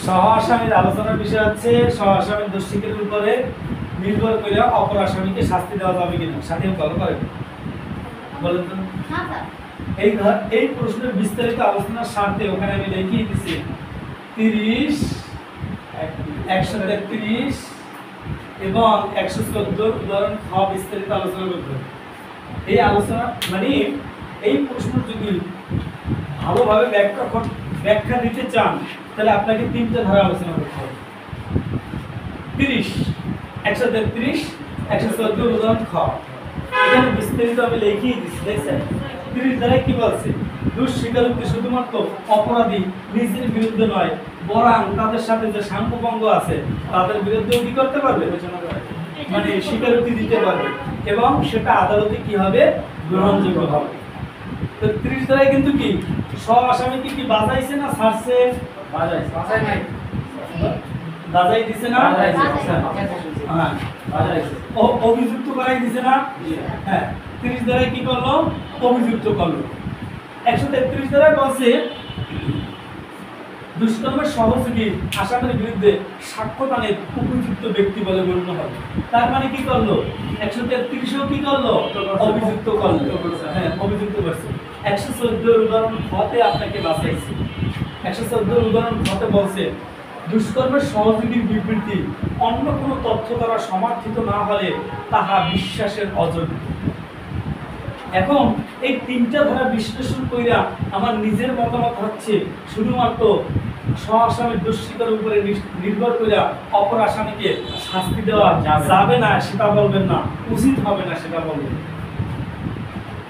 সহ আসামির আলোচনার বিষয় হচ্ছে সহ আসামির দোষ স্বীকারের উপরে নির্ভর করে অপর আসামিকে শাস্তি দেওয়া যাবে কিনা। সাথে ভালো করে বলেন তো। এই প্রশ্নের বিস্তারিত আলোচনার স্বার্থে ওখানে আমি লিখিয়ে দিয়েছি 30, 133 এবং 114 উদাহরণ খ বিস্তারিত আলোচনা করতে হবে। এই আলোচনা মানে এই প্রশ্ন যদি ভালোভাবে ব্যাখ্যা দিতে চান তাহলে আপনাকে তিনটা ধারা আলোচনা করতে হবে। 30, 133, 114 উদাহরণ খ এখানে বিস্তারিত আমি লিখিয়ে দিচ্ছি। দেখছেন 30 ধারায় কি বলছে? দোষ স্বীকারোক্তি শুধুমাত্র অপরাধী নিজের বিরুদ্ধে নয় বরং তাদের সাথে যে সাংখ্যভঙ্গ আছে তাদের বিরুদ্ধেও কি করতে পারবে, মানে স্বীকারোক্তি দিতে পারবে এবং সেটা আদালতে কি হবে, গ্রহণযোগ্য হবে। তো 30 ধারায় কিন্তু কি সব আসামিকে কি বাজাইছে না ছাড়ছে? বাজাই নাই, বাজাই দিছে না? হ্যাঁ বাজাইছে। অভিযুক্ত করাই দিছে না? হ্যাঁ 30 ধারায় কি করলো? অভিযুক্ত করলো। 133 ধারায় বলছে দুষ্কর্মের সহযোগী আসামির বিরুদ্ধে সাক্ষ্যদানের উপযুক্ত ব্যক্তি বলে গণ্য হবে। তার মানে কি করলো? 133ও কি করলো? অভিযুক্ত করলো। হ্যাঁ অভিযুক্ত করছে। 114 উদাহরণ হতে আপনাকে বাঁচাইছে। 114 উদাহরণ হতে বলছে দুষ্কর্মের সহযোগীর বিবৃতি অন্য কোনো তথ্য দ্বারা সমর্থিত না হলে তাহা বিশ্বাসের অযোগ্য। এখন এই তিনটা ধারা বিশ্লেষণ কইরা আমার নিজের মতামত হচ্ছে শুধুমাত্র সহ আসামির দোষ স্বীকারের উপরে নির্ভর কইরা অপর আসামিকে শাস্তি দেওয়া যাবে না সেটা বলবেন না, উচিত হবে না সেটা বলবেন।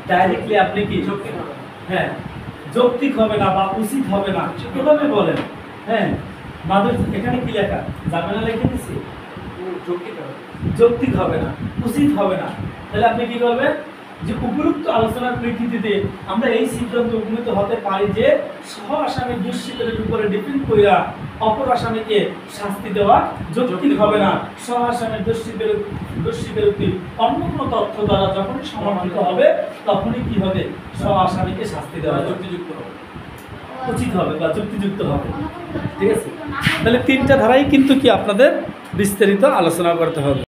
ডাইরেক্টলি আপনি কি হ্যাঁ যৌক্তিক হবে না বা উচিত হবে না এভাবে বলেন। হ্যাঁ মাদুর এখানে কি লেখা যাবে না লিখে দিছি, যৌক্তিক হবে না, উচিত হবে না। তাহলে আপনি কি করবেন যে উপযুক্ত আলোচনার প্রেক্ষিতে আমরা এই সিদ্ধান্ত উপনীত হতে পারি যে সহ আসামির দোষ স্বীকারের উপরে ডিপেন্ড কইরা অপর আসামিকে শাস্তি দেওয়া যৌক্তিক হবে না। সহ আসামির দোষ স্বীকারোক্তি অন্য কোনো তথ্য দ্বারা যখনই সমর্থিত হবে তখনই কি হবে, সহ আসামিকে শাস্তি দেওয়া যুক্তিযুক্ত হবে, উচিত হবে বা যুক্তিযুক্ত হবে। ঠিক আছে, তাহলে তিনটা ধারাই কিন্তু কি আপনাদের বিস্তারিত আলোচনা করতে হবে।